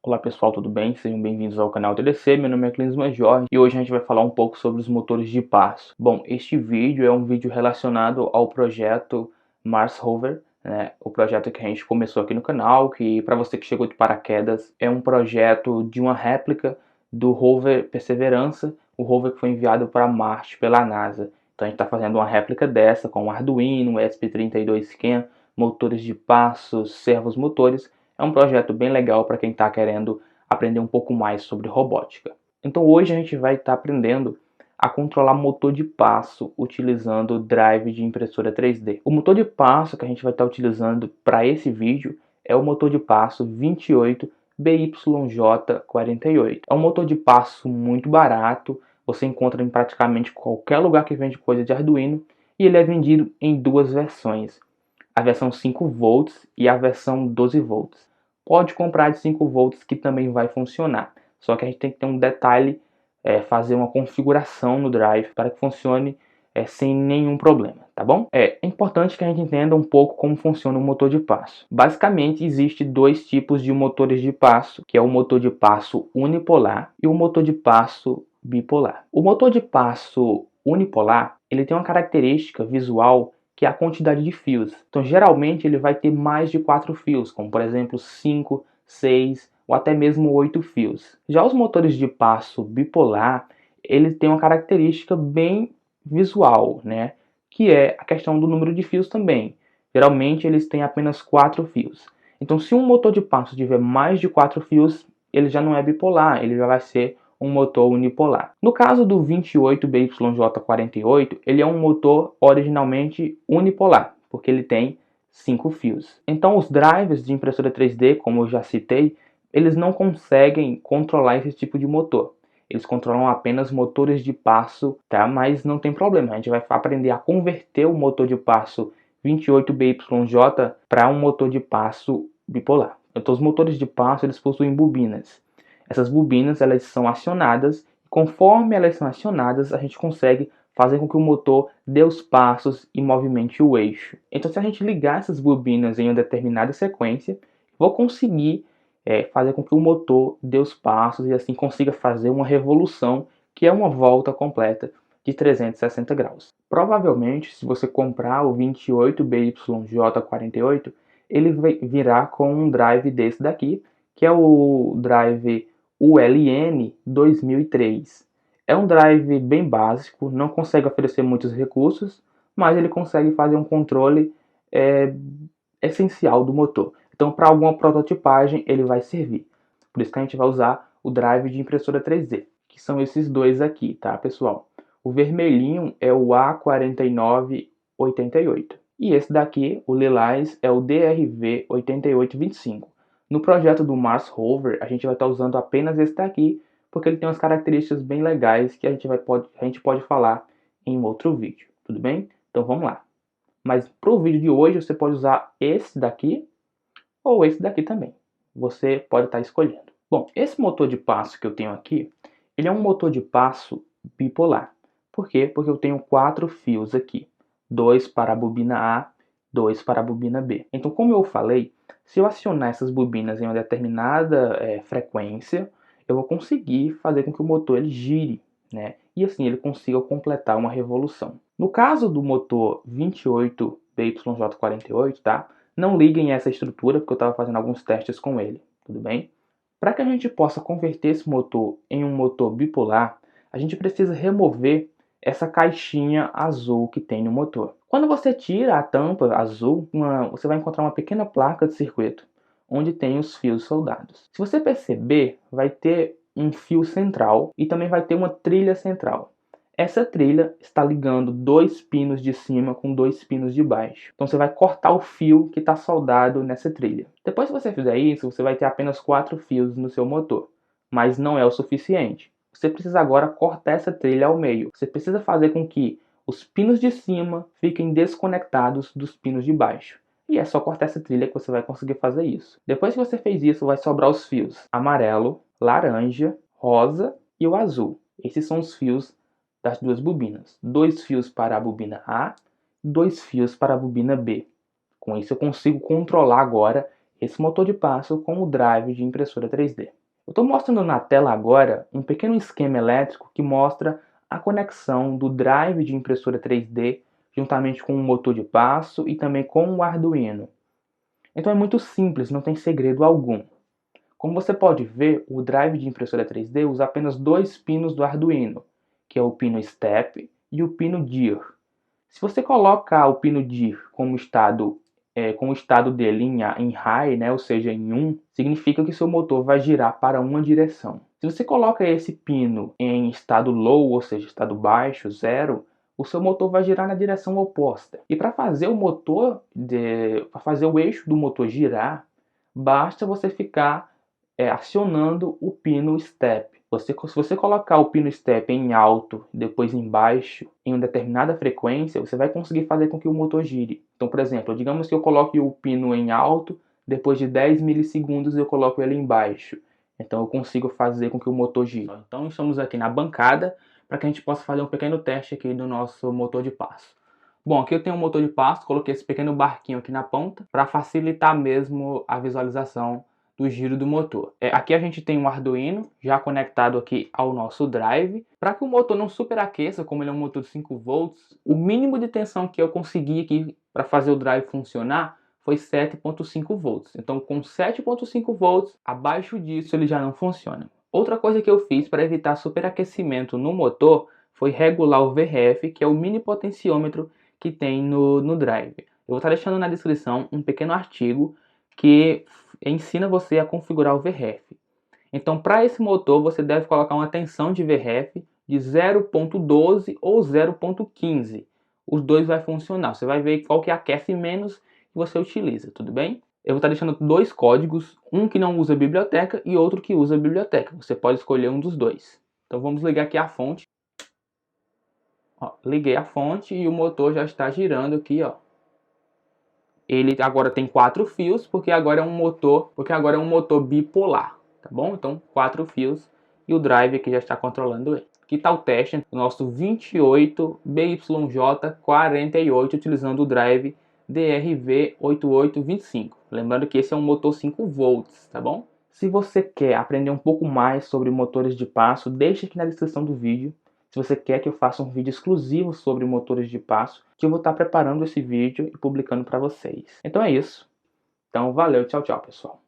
Olá pessoal, tudo bem? Sejam bem-vindos ao canal TDC, meu nome é Clinsman Jorge e hoje a gente vai falar um pouco sobre os motores de passo. Bom, este vídeo é um vídeo relacionado ao projeto Mars Rover, né? O projeto que a gente começou aqui no canal, que para você que chegou de paraquedas, é um projeto de uma réplica do rover Perseverança, o rover que foi enviado para Marte pela NASA. Então a gente está fazendo uma réplica dessa com um Arduino, ESP32 CAN, motores de passo, servos motores. É um projeto bem legal para quem está querendo aprender um pouco mais sobre robótica. Então hoje a gente vai estar aprendendo a controlar motor de passo utilizando o drive de impressora 3D. O motor de passo que a gente vai estar utilizando para esse vídeo é o motor de passo 28 BYJ48. É um motor de passo muito barato, você encontra em praticamente qualquer lugar que vende coisa de Arduino e ele é vendido em duas versões. A versão 5 volts e a versão 12 volts. Pode comprar de 5 volts que também vai funcionar. Só que a gente tem que ter um detalhe, fazer uma configuração no drive para que funcione sem nenhum problema, tá bom? É importante que a gente entenda um pouco como funciona o motor de passo. Basicamente, existe dois tipos de motores de passo, que é o motor de passo unipolar e o motor de passo bipolar. O motor de passo unipolar, ele tem uma característica visual que é a quantidade de fios. Então, geralmente, ele vai ter mais de 4 fios, como por exemplo 5, 6 ou até mesmo 8 fios. Já os motores de passo bipolar, ele tem uma característica bem visual, né? Que é a questão do número de fios também. Geralmente, eles têm apenas 4 fios. Então, se um motor de passo tiver mais de 4 fios, ele já não é bipolar, ele já vai ser um motor unipolar. No caso do 28BYJ48, ele é um motor originalmente unipolar, porque ele tem 5 fios. Então os drivers de impressora 3D, como eu já citei, eles não conseguem controlar esse tipo de motor. Eles controlam apenas motores de passo, tá? Mas não tem problema, a gente vai aprender a converter o motor de passo 28BYJ para um motor de passo bipolar. Então os motores de passo, eles possuem bobinas. Essas bobinas, elas são acionadas, e conforme elas são acionadas, a gente consegue fazer com que o motor dê os passos e movimente o eixo. Então, se a gente ligar essas bobinas em uma determinada sequência, vou conseguir fazer com que o motor dê os passos e assim consiga fazer uma revolução, que é uma volta completa de 360 graus. Provavelmente, se você comprar o 28BYJ48, ele virá com um drive desse daqui, que é o drive ULN 2003. É um drive bem básico, não consegue oferecer muitos recursos, mas ele consegue fazer um controle essencial do motor. Então, para alguma prototipagem, ele vai servir. Por isso que a gente vai usar o drive de impressora 3D, que são esses dois aqui, tá, pessoal? O vermelhinho é o A4988. E esse daqui, o lilás, é o DRV8825. No projeto do Mars Rover, a gente vai estar usando apenas esse daqui, porque ele tem umas características bem legais que a gente pode falar em um outro vídeo, tudo bem? Então vamos lá. Mas para o vídeo de hoje, você pode usar esse daqui ou esse daqui também. Você pode estar escolhendo. Bom, esse motor de passo que eu tenho aqui, ele é um motor de passo bipolar. Por quê? Porque eu tenho 4 fios aqui. 2 para a bobina A, 2 para a bobina B. Então, como eu falei, se eu acionar essas bobinas em uma determinada frequência, eu vou conseguir fazer com que o motor ele gire, né? E assim ele consiga completar uma revolução. No caso do motor 28BYJ48, tá? Não liguem essa estrutura, porque eu estava fazendo alguns testes com ele, tudo bem? Para que a gente possa converter esse motor em um motor bipolar, a gente precisa remover essa caixinha azul que tem no motor. Quando você tira a tampa azul, você vai encontrar uma pequena placa de circuito, onde tem os fios soldados. Se você perceber, vai ter um fio central e também vai ter uma trilha central. Essa trilha está ligando 2 pinos de cima com 2 pinos de baixo. Então você vai cortar o fio que está soldado nessa trilha. Depois que você fizer isso, você vai ter apenas 4 fios no seu motor. Mas não é o suficiente. Você precisa agora cortar essa trilha ao meio. Você precisa fazer com que os pinos de cima fiquem desconectados dos pinos de baixo. E é só cortar essa trilha que você vai conseguir fazer isso. Depois que você fez isso, vai sobrar os fios amarelo, laranja, rosa e o azul. Esses são os fios das duas bobinas. 2 fios para a bobina A, 2 fios para a bobina B. Com isso eu consigo controlar agora esse motor de passo com o drive de impressora 3D. estou mostrando na tela agora um pequeno esquema elétrico que mostra a conexão do drive de impressora 3D juntamente com o motor de passo e também com o Arduino. Então é muito simples, não tem segredo algum. Como você pode ver, o drive de impressora 3D usa apenas dois pinos do Arduino, que é o pino Step e o pino Dir. Se você colocar o pino Dir como estado, com o estado dele em high, né, ou seja, em 1, significa que seu motor vai girar para uma direção. Se você coloca esse pino em estado low, ou seja, estado baixo, 0, o seu motor vai girar na direção oposta. E para fazer para fazer o eixo do motor girar, basta você ficar acionando o pino Step. Se você colocar o pino Step em alto, depois em baixo, em uma determinada frequência, você vai conseguir fazer com que o motor gire. Então, por exemplo, digamos que eu coloque o pino em alto, depois de 10 milissegundos eu coloco ele em baixo. Então eu consigo fazer com que o motor gire. Então estamos aqui na bancada para que a gente possa fazer um pequeno teste aqui do nosso motor de passo. Bom, aqui eu tenho um motor de passo, coloquei esse pequeno barquinho aqui na ponta para facilitar mesmo a visualização do giro do motor. Aqui a gente tem um Arduino já conectado aqui ao nosso drive. Para que o motor não superaqueça, como ele é um motor de 5 volts, o mínimo de tensão que eu consegui aqui para fazer o drive funcionar foi 7.5 volts. Então com 7.5 volts, abaixo disso ele já não funciona. Outra coisa que eu fiz para evitar superaquecimento no motor foi regular o VRF, que é o mini potenciômetro que tem no drive. Eu vou estar deixando na descrição um pequeno artigo que ensina você a configurar o VRF. Então, para esse motor, você deve colocar uma tensão de VRF de 0.12 ou 0.15. Os dois vai funcionar. Você vai ver qual que aquece menos que você utiliza, tudo bem? Eu vou estar deixando dois códigos, um que não usa biblioteca e outro que usa biblioteca. Você pode escolher um dos dois. Então vamos ligar aqui a fonte. Ó, liguei a fonte e o motor já está girando aqui, ó. Ele agora tem 4 fios, porque agora é um motor bipolar, tá bom? Então 4 fios e o drive aqui já está controlando ele. Aqui está o teste do nosso 28BYJ48 utilizando o drive DRV8825. Lembrando que esse é um motor 5 volts, tá bom? Se você quer aprender um pouco mais sobre motores de passo, deixe aqui na descrição do vídeo. Se você quer que eu faça um vídeo exclusivo sobre motores de passo, que eu vou estar preparando esse vídeo e publicando para vocês. Então é isso. Então valeu, tchau, tchau, pessoal.